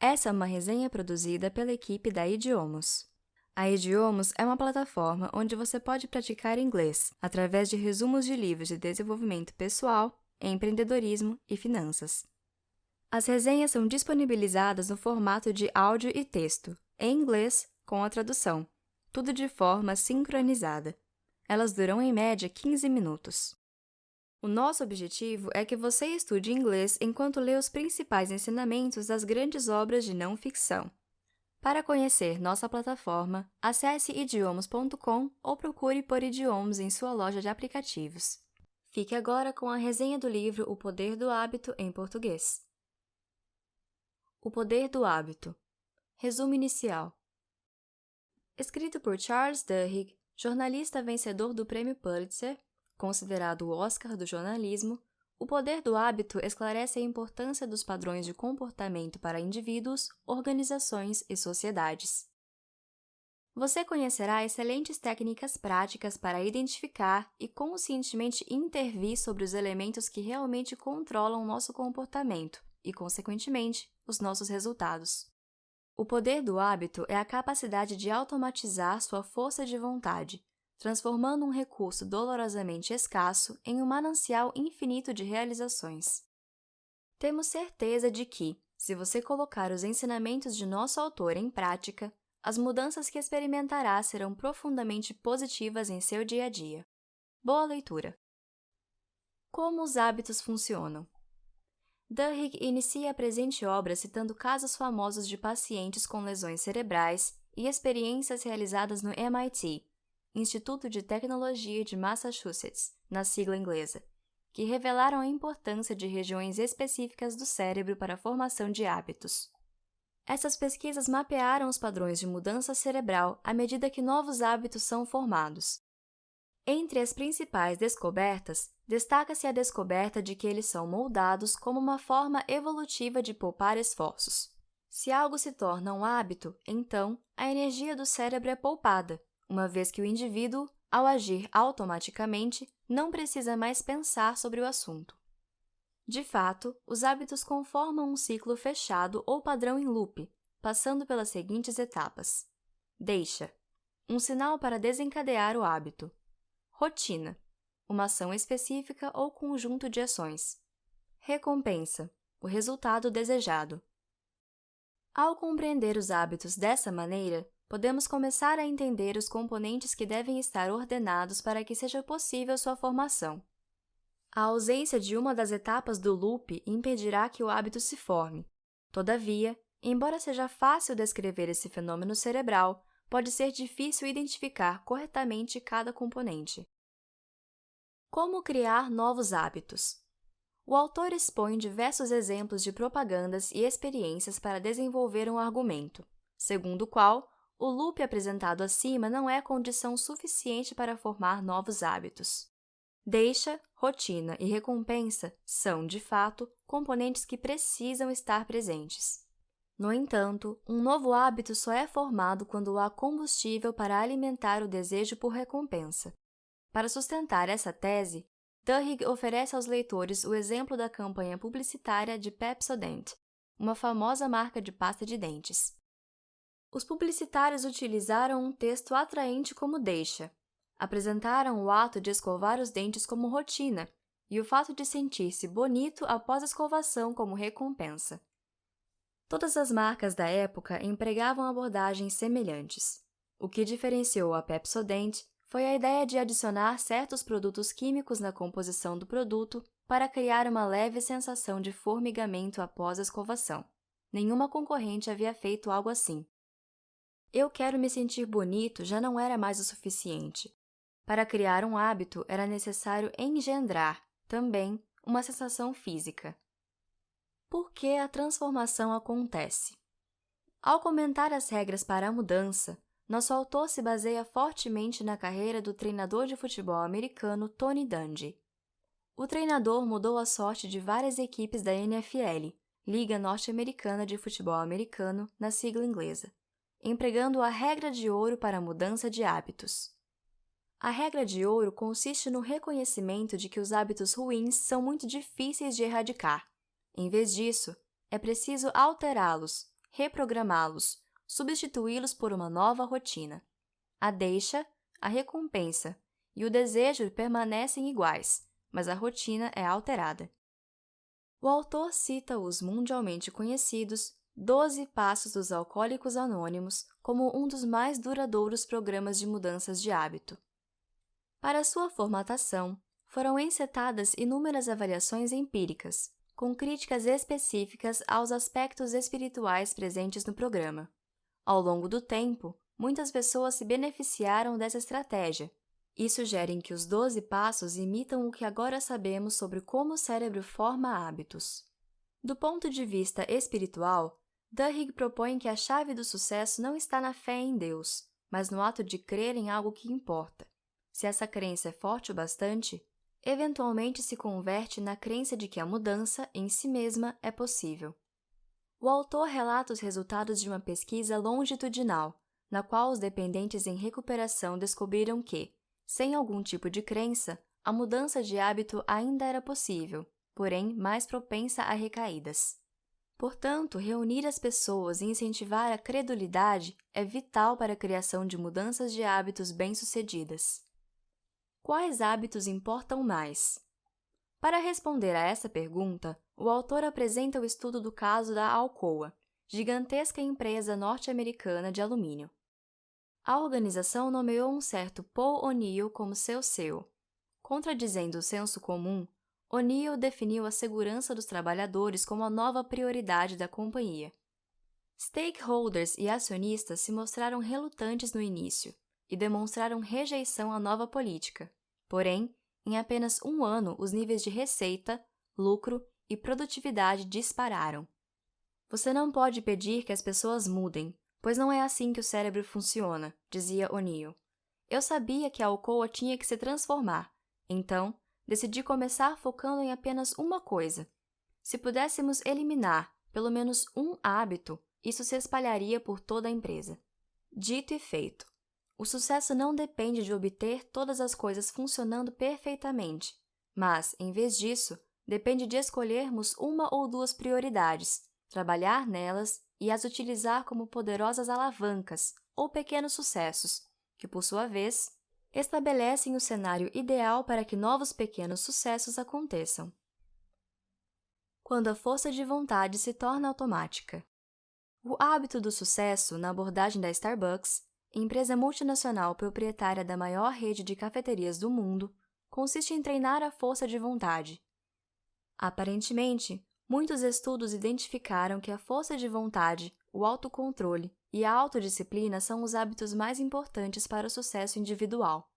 Essa é uma resenha produzida pela equipe da Idiomos. A Idiomos é uma plataforma onde você pode praticar inglês através de resumos de livros de desenvolvimento pessoal, empreendedorismo e finanças. As resenhas são disponibilizadas no formato de áudio e texto, em inglês, com a tradução, tudo de forma sincronizada. Elas duram em média 15 minutos. O nosso objetivo é que você estude inglês enquanto lê os principais ensinamentos das grandes obras de não-ficção. Para conhecer nossa plataforma, acesse idiomos.com ou procure por Idiomos em sua loja de aplicativos. Fique agora com a resenha do livro O Poder do Hábito em português. O Poder do Hábito. Resumo inicial. Escrito por Charles Duhigg, jornalista vencedor do Prêmio Pulitzer, considerado o Oscar do jornalismo, O Poder do Hábito esclarece a importância dos padrões de comportamento para indivíduos, organizações e sociedades. Você conhecerá excelentes técnicas práticas para identificar e conscientemente intervir sobre os elementos que realmente controlam nosso comportamento e, consequentemente, os nossos resultados. O poder do hábito é a capacidade de automatizar sua força de vontade, transformando um recurso dolorosamente escasso em um manancial infinito de realizações. Temos certeza de que, se você colocar os ensinamentos de nosso autor em prática, as mudanças que experimentará serão profundamente positivas em seu dia a dia. Boa leitura! Como os hábitos funcionam? Duhigg inicia a presente obra citando casos famosos de pacientes com lesões cerebrais e experiências realizadas no MIT, Instituto de Tecnologia de Massachusetts, na sigla inglesa, que revelaram a importância de regiões específicas do cérebro para a formação de hábitos. Essas pesquisas mapearam os padrões de mudança cerebral à medida que novos hábitos são formados. Entre as principais descobertas, destaca-se a descoberta de que eles são moldados como uma forma evolutiva de poupar esforços. Se algo se torna um hábito, então, a energia do cérebro é poupada, uma vez que o indivíduo, ao agir automaticamente, não precisa mais pensar sobre o assunto. De fato, os hábitos conformam um ciclo fechado ou padrão em loop, passando pelas seguintes etapas. Deixa. Um sinal para desencadear o hábito. Rotina. Uma ação específica ou conjunto de ações. Recompensa. O resultado desejado. Ao compreender os hábitos dessa maneira, podemos começar a entender os componentes que devem estar ordenados para que seja possível sua formação. A ausência de uma das etapas do loop impedirá que o hábito se forme. Todavia, embora seja fácil descrever esse fenômeno cerebral, pode ser difícil identificar corretamente cada componente. Como criar novos hábitos? O autor expõe diversos exemplos de propagandas e experiências para desenvolver um argumento, segundo o qual o loop apresentado acima não é condição suficiente para formar novos hábitos. Deixa, rotina e recompensa são, de fato, componentes que precisam estar presentes. No entanto, um novo hábito só é formado quando há combustível para alimentar o desejo por recompensa. Para sustentar essa tese, Duhigg oferece aos leitores o exemplo da campanha publicitária de Pepsodent, uma famosa marca de pasta de dentes. Os publicitários utilizaram um texto atraente como deixa, apresentaram o ato de escovar os dentes como rotina e o fato de sentir-se bonito após a escovação como recompensa. Todas as marcas da época empregavam abordagens semelhantes. O que diferenciou a Pepsodent foi a ideia de adicionar certos produtos químicos na composição do produto para criar uma leve sensação de formigamento após a escovação. Nenhuma concorrente havia feito algo assim. Eu quero me sentir bonito já não era mais o suficiente. Para criar um hábito, era necessário engendrar, também, uma sensação física. Por que a transformação acontece? Ao comentar as regras para a mudança, nosso autor se baseia fortemente na carreira do treinador de futebol americano Tony Dungy. O treinador mudou a sorte de várias equipes da NFL, Liga Norte-Americana de Futebol Americano, na sigla inglesa, empregando a regra de ouro para a mudança de hábitos. A regra de ouro consiste no reconhecimento de que os hábitos ruins são muito difíceis de erradicar. Em vez disso, é preciso alterá-los, reprogramá-los, substituí-los por uma nova rotina. A deixa, a recompensa e o desejo permanecem iguais, mas a rotina é alterada. O autor cita os mundialmente conhecidos 12 Passos dos Alcoólicos Anônimos como um dos mais duradouros programas de mudanças de hábito. Para sua formatação, foram encetadas inúmeras avaliações empíricas, com críticas específicas aos aspectos espirituais presentes no programa. Ao longo do tempo, muitas pessoas se beneficiaram dessa estratégia e sugerem que os 12 passos imitam o que agora sabemos sobre como o cérebro forma hábitos. Do ponto de vista espiritual, Duhigg propõe que a chave do sucesso não está na fé em Deus, mas no ato de crer em algo que importa. Se essa crença é forte o bastante, eventualmente se converte na crença de que a mudança, em si mesma, é possível. O autor relata os resultados de uma pesquisa longitudinal, na qual os dependentes em recuperação descobriram que, sem algum tipo de crença, a mudança de hábito ainda era possível, porém mais propensa a recaídas. Portanto, reunir as pessoas e incentivar a credulidade é vital para a criação de mudanças de hábitos bem-sucedidas. Quais hábitos importam mais? Para responder a essa pergunta, o autor apresenta o estudo do caso da Alcoa, gigantesca empresa norte-americana de alumínio. A organização nomeou um certo Paul O'Neill como seu CEO. Contradizendo o senso comum, O'Neill definiu a segurança dos trabalhadores como a nova prioridade da companhia. Stakeholders e acionistas se mostraram relutantes no início e demonstraram rejeição à nova política. Porém, em apenas um ano, os níveis de receita, lucro e produtividade dispararam. Você não pode pedir que as pessoas mudem, pois não é assim que o cérebro funciona, dizia O'Neill. Eu sabia que a Alcoa tinha que se transformar, então decidi começar focando em apenas uma coisa. Se pudéssemos eliminar pelo menos um hábito, isso se espalharia por toda a empresa. Dito e feito. O sucesso não depende de obter todas as coisas funcionando perfeitamente, mas, em vez disso, depende de escolhermos uma ou duas prioridades, trabalhar nelas e as utilizar como poderosas alavancas ou pequenos sucessos, que, por sua vez, estabelecem o cenário ideal para que novos pequenos sucessos aconteçam. Quando a força de vontade se torna automática. O hábito do sucesso, na abordagem da Starbucks, empresa multinacional proprietária da maior rede de cafeterias do mundo, consiste em treinar a força de vontade. Aparentemente, muitos estudos identificaram que a força de vontade, o autocontrole e a autodisciplina são os hábitos mais importantes para o sucesso individual.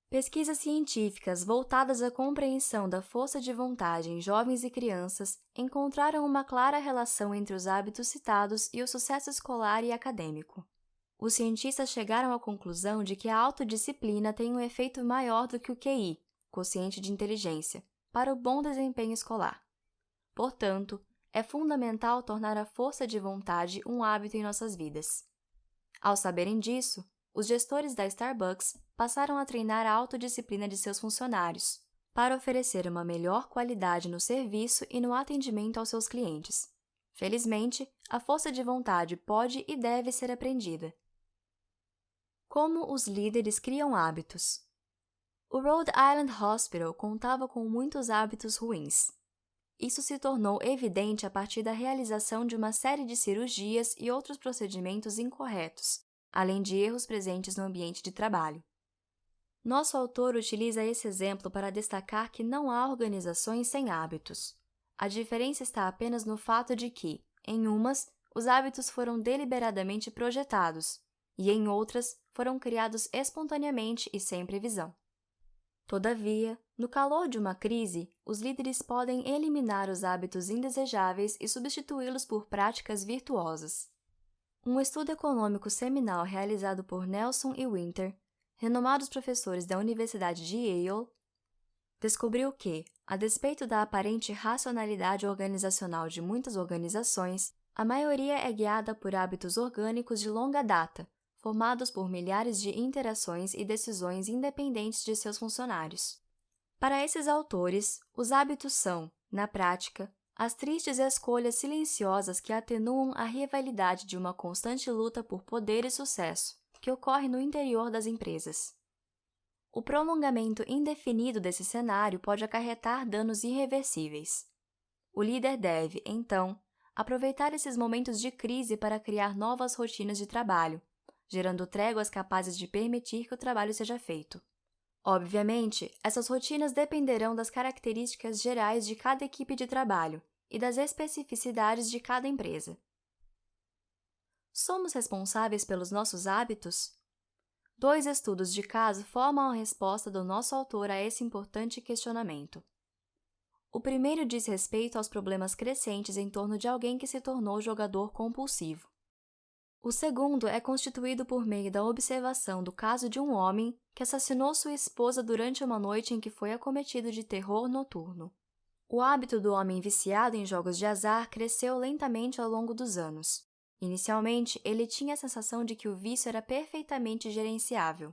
Pesquisas científicas voltadas à compreensão da força de vontade em jovens e crianças encontraram uma clara relação entre os hábitos citados e o sucesso escolar e acadêmico. Os cientistas chegaram à conclusão de que a autodisciplina tem um efeito maior do que o QI, quociente de inteligência, para o bom desempenho escolar. Portanto, é fundamental tornar a força de vontade um hábito em nossas vidas. Ao saberem disso, os gestores da Starbucks passaram a treinar a autodisciplina de seus funcionários, para oferecer uma melhor qualidade no serviço e no atendimento aos seus clientes. Felizmente, a força de vontade pode e deve ser aprendida. Como os líderes criam hábitos? O Rhode Island Hospital contava com muitos hábitos ruins. Isso se tornou evidente a partir da realização de uma série de cirurgias e outros procedimentos incorretos, além de erros presentes no ambiente de trabalho. Nosso autor utiliza esse exemplo para destacar que não há organizações sem hábitos. A diferença está apenas no fato de que, em umas, os hábitos foram deliberadamente projetados, e em outras, foram criados espontaneamente e sem previsão. Todavia, no calor de uma crise, os líderes podem eliminar os hábitos indesejáveis e substituí-los por práticas virtuosas. Um estudo econômico seminal realizado por Nelson e Winter, renomados professores da Universidade de Yale, descobriu que, a despeito da aparente racionalidade organizacional de muitas organizações, a maioria é guiada por hábitos orgânicos de longa data, formados por milhares de interações e decisões independentes de seus funcionários. Para esses autores, os hábitos são, na prática, As tristes escolhas silenciosas que atenuam a rivalidade de uma constante luta por poder e sucesso, que ocorre no interior das empresas. O prolongamento indefinido desse cenário pode acarretar danos irreversíveis. O líder deve, então, aproveitar esses momentos de crise para criar novas rotinas de trabalho, gerando tréguas capazes de permitir que o trabalho seja feito. Obviamente, essas rotinas dependerão das características gerais de cada equipe de trabalho e das especificidades de cada empresa. Somos responsáveis pelos nossos hábitos? 2 estudos de caso formam a resposta do nosso autor a esse importante questionamento. O primeiro diz respeito aos problemas crescentes em torno de alguém que se tornou jogador compulsivo. O segundo é constituído por meio da observação do caso de um homem que assassinou sua esposa durante uma noite em que foi acometido de terror noturno. O hábito do homem viciado em jogos de azar cresceu lentamente ao longo dos anos. Inicialmente, ele tinha a sensação de que o vício era perfeitamente gerenciável.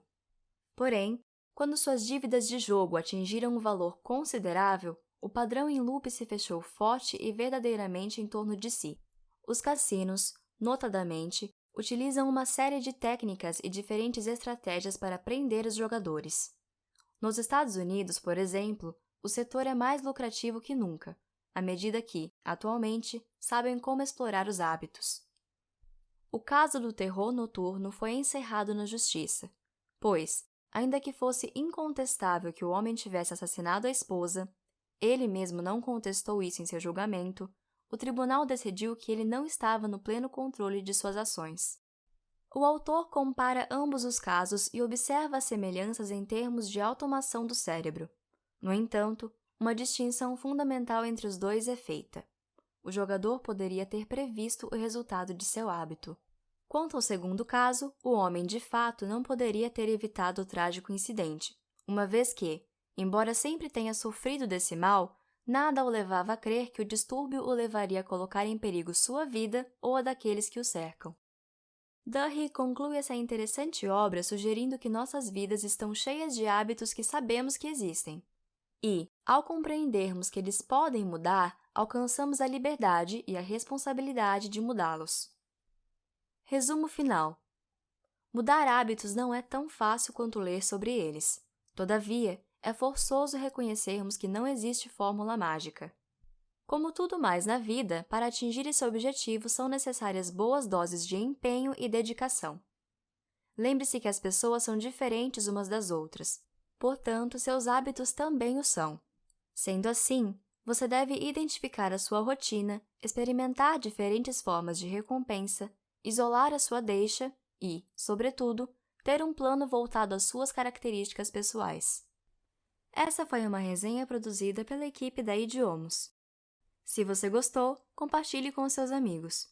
Porém, quando suas dívidas de jogo atingiram um valor considerável, o padrão em loop se fechou forte e verdadeiramente em torno de si. Os cassinos, notadamente, utilizam uma série de técnicas e diferentes estratégias para prender os jogadores. Nos Estados Unidos, por exemplo, o setor é mais lucrativo que nunca, à medida que, atualmente, sabem como explorar os hábitos. O caso do terror noturno foi encerrado na justiça, pois, ainda que fosse incontestável que o homem tivesse assassinado a esposa, ele mesmo não contestou isso em seu julgamento, o tribunal decidiu que ele não estava no pleno controle de suas ações. O autor compara ambos os casos e observa as semelhanças em termos de automação do cérebro. No entanto, uma distinção fundamental entre os dois é feita. O jogador poderia ter previsto o resultado de seu hábito. Quanto ao segundo caso, o homem de fato não poderia ter evitado o trágico incidente, uma vez que, embora sempre tenha sofrido desse mal, nada o levava a crer que o distúrbio o levaria a colocar em perigo sua vida ou a daqueles que o cercam. Duhigg conclui essa interessante obra sugerindo que nossas vidas estão cheias de hábitos que sabemos que existem. E, ao compreendermos que eles podem mudar, alcançamos a liberdade e a responsabilidade de mudá-los. Resumo final. Mudar hábitos não é tão fácil quanto ler sobre eles. Todavia, é forçoso reconhecermos que não existe fórmula mágica. Como tudo mais na vida, para atingir esse objetivo são necessárias boas doses de empenho e dedicação. Lembre-se que as pessoas são diferentes umas das outras, portanto, seus hábitos também o são. Sendo assim, você deve identificar a sua rotina, experimentar diferentes formas de recompensa, isolar a sua deixa e, sobretudo, ter um plano voltado às suas características pessoais. Essa foi uma resenha produzida pela equipe da Idiomos. Se você gostou, compartilhe com seus amigos.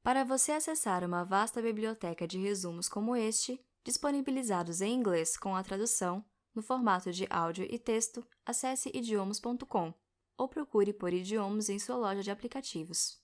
Para você acessar uma vasta biblioteca de resumos como este, disponibilizados em inglês com a tradução, no formato de áudio e texto, acesse idiomos.com ou procure por Idiomos em sua loja de aplicativos.